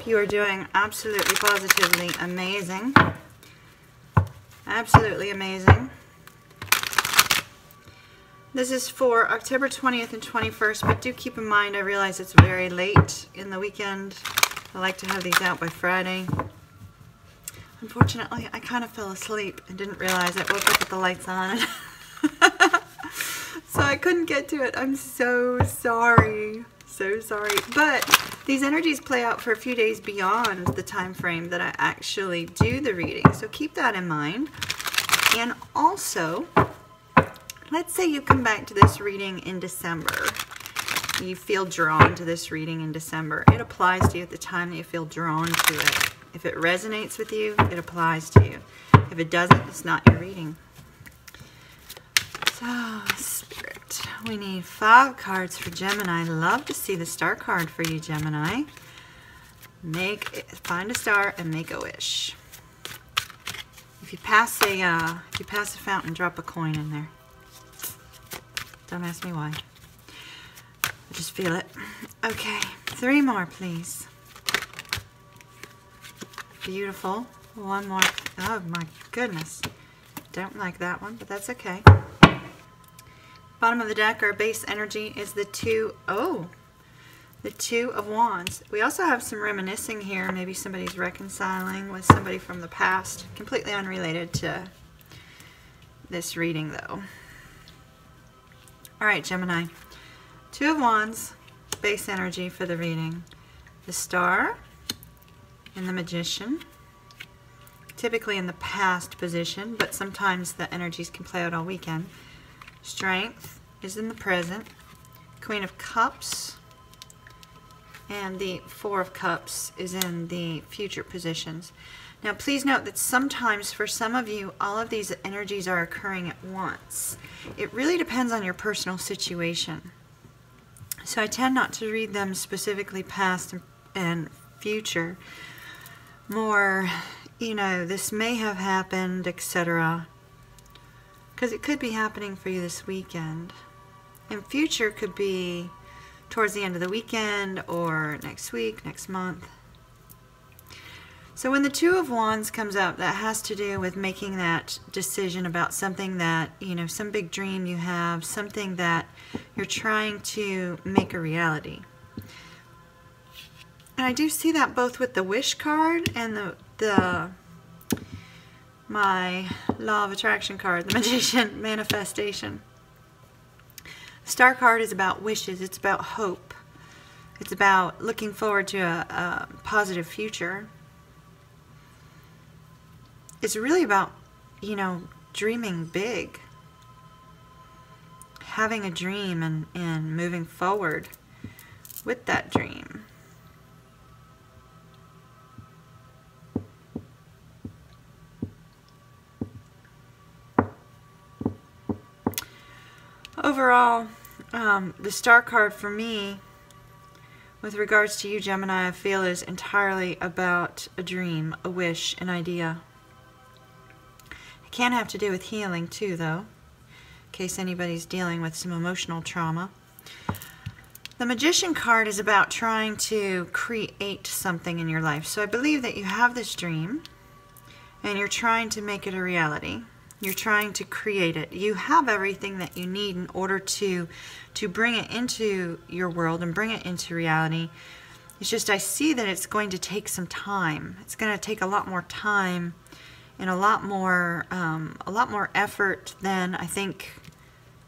You are doing absolutely, positively amazing. Absolutely amazing. This is for October 20th and 21st, but do keep in mind, I realize it's very late in the weekend. I like to have these out by Friday. Unfortunately, I kind of fell asleep and didn't realize I woke up with the lights on. So I couldn't get to it. I'm so sorry. So sorry. But these energies play out for a few days beyond the time frame that I actually do the reading. So keep that in mind. And also, let's say you come back to this reading in December. You feel drawn to this reading in December. It applies to you at the time that you feel drawn to it. If it resonates with you, it applies to you. If it doesn't, it's not your reading. So, Spirit, we need 5 cards for Gemini. Love to see the star card for you, Gemini. Find a star and make a wish. If you pass a fountain, drop a coin in there. Don't ask me why. I just feel it. Okay, 3 more, please. Beautiful. 1 more. Oh my goodness. Don't like that one, but that's okay. Bottom of the deck, our base energy is the 2. Oh, the 2 of Wands. We also have some reminiscing here. Maybe somebody's reconciling with somebody from the past. Completely unrelated to this reading, though. All right, Gemini. 2 of Wands, base energy for the reading. The Star and the Magician. Typically in the past position, but sometimes the energies can play out all weekend. Strength is in the present. Queen of Cups. And the 4 of Cups is in the future positions. Now please note that sometimes for some of you, all of these energies are occurring at once. It really depends on your personal situation. So I tend not to read them specifically past and future. More, you know, this may have happened, etc. Because it could be happening for you this weekend. And future could be towards the end of the weekend or next week, next month. So when the 2 of Wands comes up, that has to do with making that decision about something that, you know, some big dream you have, something that you're trying to make a reality. And I do see that both with the Wish card and my Law of Attraction card, the Magician, Manifestation. The Star card is about wishes. It's about hope. It's about looking forward to a positive future. It's really about, you know, dreaming big. Having a dream and moving forward with that dream. Overall, the Star card for me, with regards to you, Gemini, I feel is entirely about a dream, a wish, an idea. It can have to do with healing too, though, in case anybody's dealing with some emotional trauma. The Magician card is about trying to create something in your life. So I believe that you have this dream, and you're trying to make it a reality. You're trying to create it. You have everything that you need in order to bring it into your world and bring it into reality. It's just I see that it's going to take some time. It's going to take a lot more time and a lot more effort than I think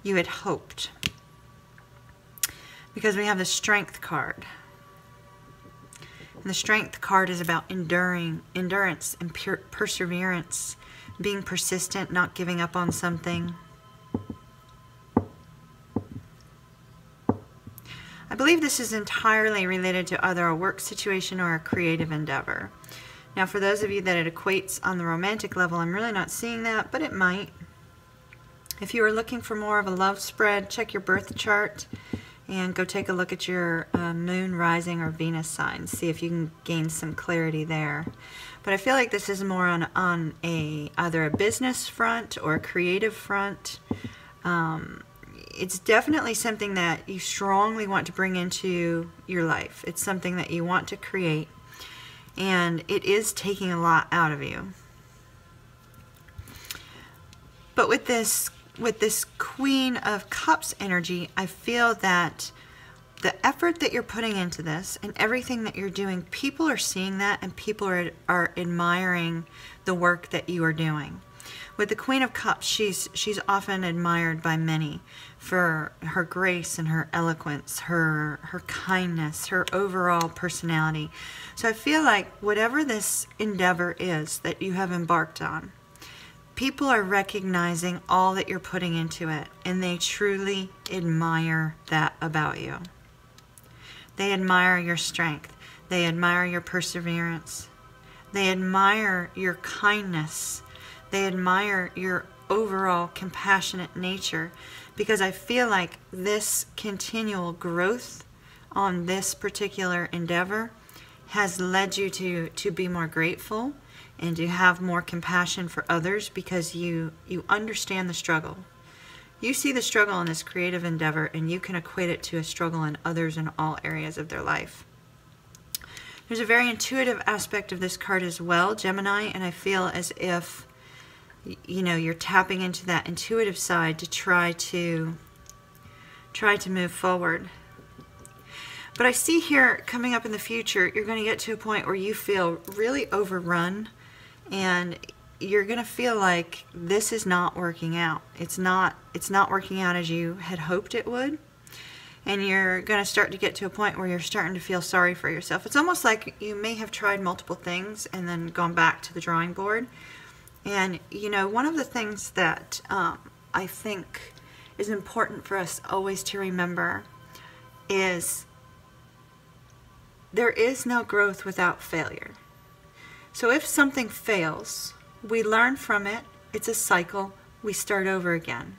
you had hoped. Because we have the Strength card. And the Strength card is about endurance and perseverance. Being persistent, not giving up on something. I believe this is entirely related to either a work situation or a creative endeavor. Now, for those of you that it equates on the romantic level, I'm really not seeing that, but it might. If you are looking for more of a love spread, check your birth chart and go take a look at your Moon, Rising, or Venus signs. See if you can gain some clarity there. But I feel like this is more on either a business front or a creative front. It's definitely something that you strongly want to bring into your life. It's something that you want to create. and it is taking a lot out of you. But with this Queen of Cups energy, I feel that the effort that you're putting into this and everything that you're doing, people are seeing that, and people are admiring the work that you are doing. With the Queen of Cups, she's often admired by many for her grace and her eloquence, her kindness, her overall personality. So I feel like whatever this endeavor is that you have embarked on, people are recognizing all that you're putting into it, and they truly admire that about you. They admire your strength. They admire your perseverance. They admire your kindness. They admire your overall compassionate nature, because I feel like this continual growth on this particular endeavor has led you to be more grateful and to have more compassion for others, because you understand the struggle. You see the struggle in this creative endeavor, and you can equate it to a struggle in others in all areas of their life. There's a very intuitive aspect of this card as well, Gemini, and I feel as if, you know, you're tapping into that intuitive side to try to move forward. But I see here, coming up in the future, you're going to get to a point where you feel really overrun, and you're going to feel like this is not working out. It's not working out as you had hoped it would. And you're going to start to get to a point where you're starting to feel sorry for yourself. It's almost like you may have tried multiple things and then gone back to the drawing board. And, you know, one of the things that I think is important for us always to remember is there is no growth without failure. So if something fails, we learn from it. It's a cycle. We start over again.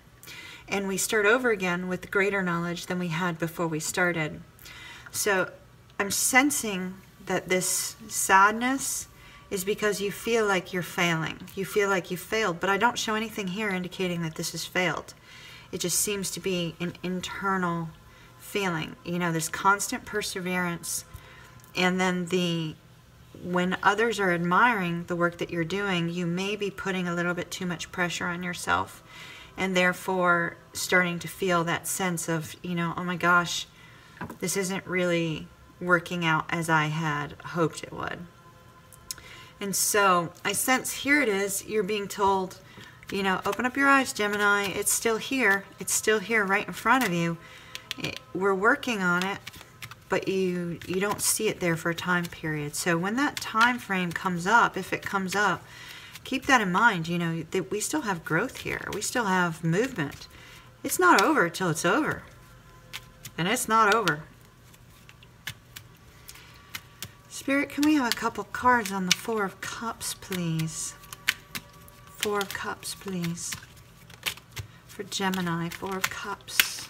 And we start over again with greater knowledge than we had before we started. So I'm sensing that this sadness is because you feel like you're failing. You feel like you failed, but I don't show anything here indicating that this has failed. It just seems to be an internal feeling. You know, this constant perseverance, and then when others are admiring the work that you're doing, you may be putting a little bit too much pressure on yourself, and therefore starting to feel that sense of, you know, oh my gosh, this isn't really working out as I had hoped it would. And so I sense here it is, you're being told, you know, open up your eyes, Gemini. It's still here. It's still here right in front of you. We're working on it, but you don't see it there for a time period. So when that time frame comes up, if it comes up, keep that in mind, you know, that we still have growth here. We still have movement. It's not over till it's over. And it's not over. Spirit, can we have a couple cards on the Four of Cups, please? Four of Cups, please. For Gemini, Four of Cups.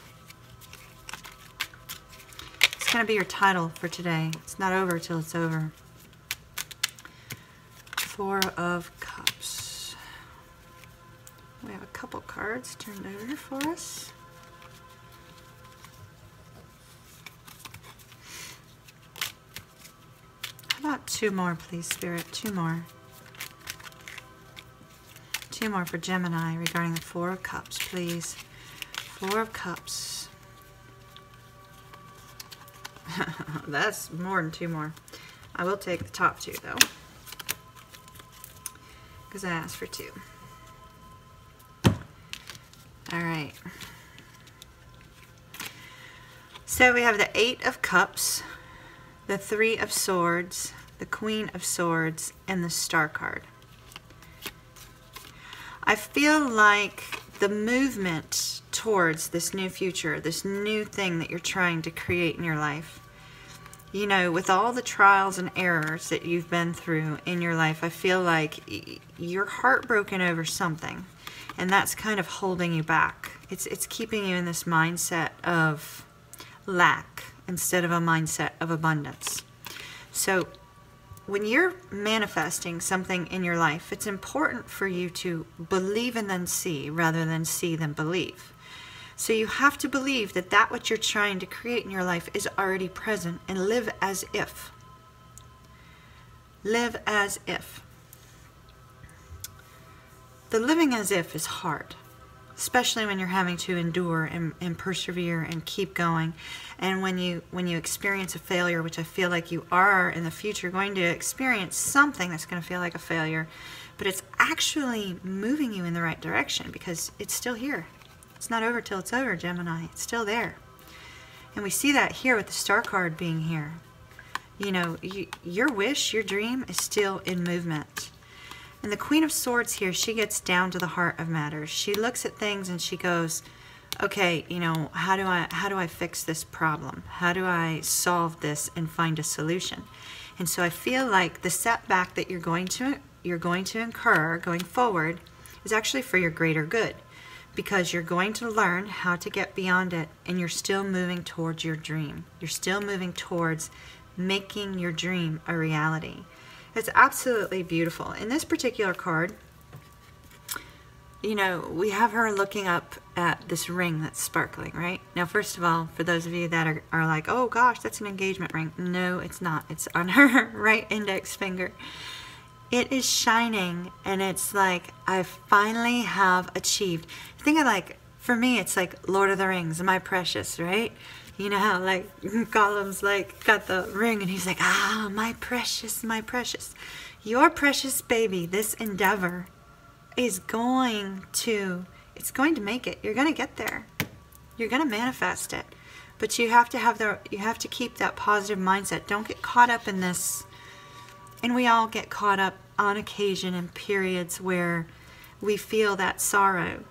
It's going to be your title for today. It's not over till it's over. Four of Cups. We have a couple cards turned over for us. How about two more, please, Spirit? Two more. Two more for Gemini regarding the Four of Cups, please. Four of Cups. That's more than two more. I will take the top two, though, because I asked for two. All right. So we have the Eight of Cups, the Three of Swords, the Queen of Swords, and the Star card. I feel like the movement towards this new future, this new thing that you're trying to create in your life, you know, with all the trials and errors that you've been through in your life, I feel like you're heartbroken over something, and that's kind of holding you back. It's keeping you in this mindset of lack instead of a mindset of abundance. So when you're manifesting something in your life, it's important for you to believe and then see, rather than see then believe. So you have to believe that that what you're trying to create in your life is already present, and live as if. Live as if. The living as if is hard, especially when you're having to endure and persevere and keep going. And when you experience a failure, which I feel like you are in the future going to experience something that's going to feel like a failure, but it's actually moving you in the right direction because it's still here. It's not over till it's over, Gemini. It's still there. And we see that here with the star card being here. You know, your wish, your dream is still in movement. And the Queen of Swords here, she gets down to the heart of matters. She looks at things and she goes, okay, you know, how do I fix this problem? How do I solve this and find a solution? And so I feel like the setback that you're going to incur going forward is actually for your greater good, because you're going to learn how to get beyond it, and you're still moving towards your dream. You're still moving towards making your dream a reality. It's absolutely beautiful. In this particular card, you know, we have her looking up at this ring that's sparkling, right? Now, first of all, for those of you that are like, oh gosh, that's an engagement ring. No, it's not. It's on her right index finger. It is shining, and it's like, I finally have achieved. Think of, like, for me, it's like Lord of the Rings, my precious, right? You know how, like, Gollum's, like, got the ring, and he's like, ah, my precious, my precious. Your precious baby, this endeavor, is going to make it. You're going to get there. You're going to manifest it. But you have to keep that positive mindset. Don't get caught up in this. And we all get caught up on occasion in periods where we feel that sorrow.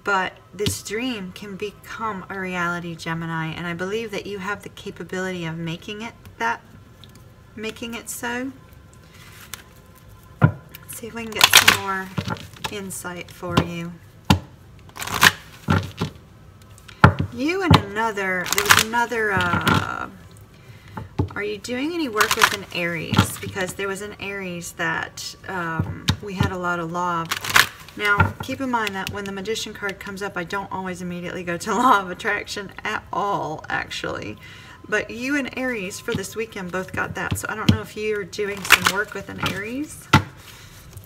But this dream can become a reality, Gemini, and I believe that you have the capability of making it so. Let's see if we can get some more insight for you. You and there was another, are you doing any work with an Aries? Because there was an Aries that we had a lot of law. Now, keep in mind that when the Magician card comes up, I don't always immediately go to Law of Attraction at all, actually. But you and Aries for this weekend both got that. So I don't know if you're doing some work with an Aries. You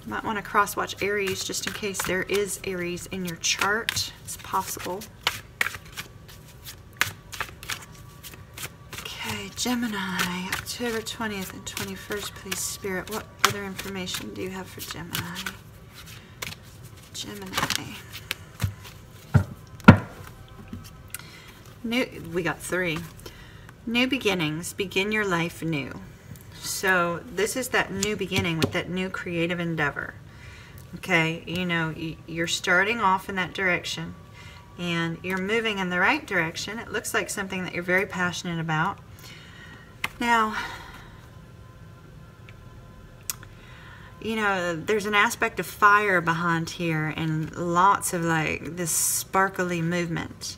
might want to cross-watch Aries just in case there is Aries in your chart. It's possible. Okay, Gemini, October 20th and 21st, please, Spirit. What other information do you have for Gemini? Gemini. We got 3. New beginnings. Begin your life new. So this is that new beginning with that new creative endeavor. Okay, you know, you're starting off in that direction and you're moving in the right direction. It looks like something that you're very passionate about. Now, you know, there's an aspect of fire behind here and lots of like this sparkly movement.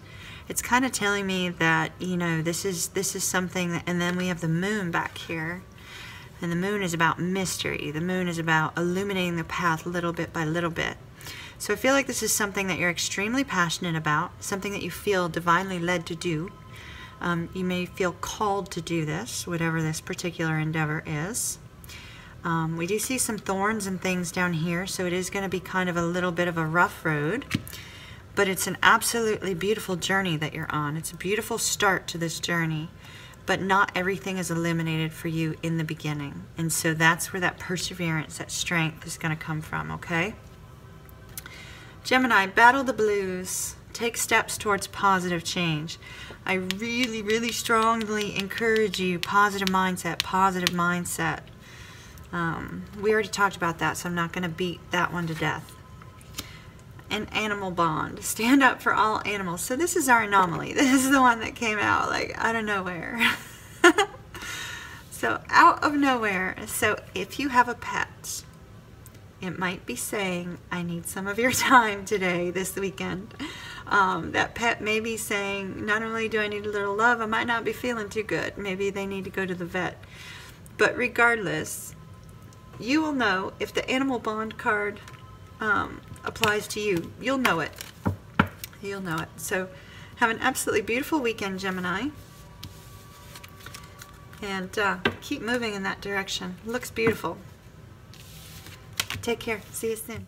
It's kind of telling me that, you know, this is something that, and then we have the moon back here. And the moon is about mystery. The moon is about illuminating the path little bit by little bit. So I feel like this is something that you're extremely passionate about, something that you feel divinely led to do. You may feel called to do this, whatever this particular endeavor is. We do see some thorns and things down here, so it is going to be kind of a little bit of a rough road. But it's an absolutely beautiful journey that you're on. It's a beautiful start to this journey. But not everything is eliminated for you in the beginning. And so that's where that perseverance, that strength is going to come from, okay? Gemini, battle the blues. Take steps towards positive change. I really, really strongly encourage you, positive mindset, positive mindset. We already talked about that, so I'm not going to beat that one to death. An animal bond. Stand up for all animals. So this is our anomaly. This is the one that came out like out of nowhere. So out of nowhere. So if you have a pet, it might be saying, I need some of your time today, this weekend. That pet may be saying, not only do I need a little love, I might not be feeling too good. Maybe they need to go to the vet. But regardless, you will know if the animal bond card applies to you. You'll know it. You'll know it. So have an absolutely beautiful weekend, Gemini. and keep moving in that direction. Looks beautiful. Take care. See you soon.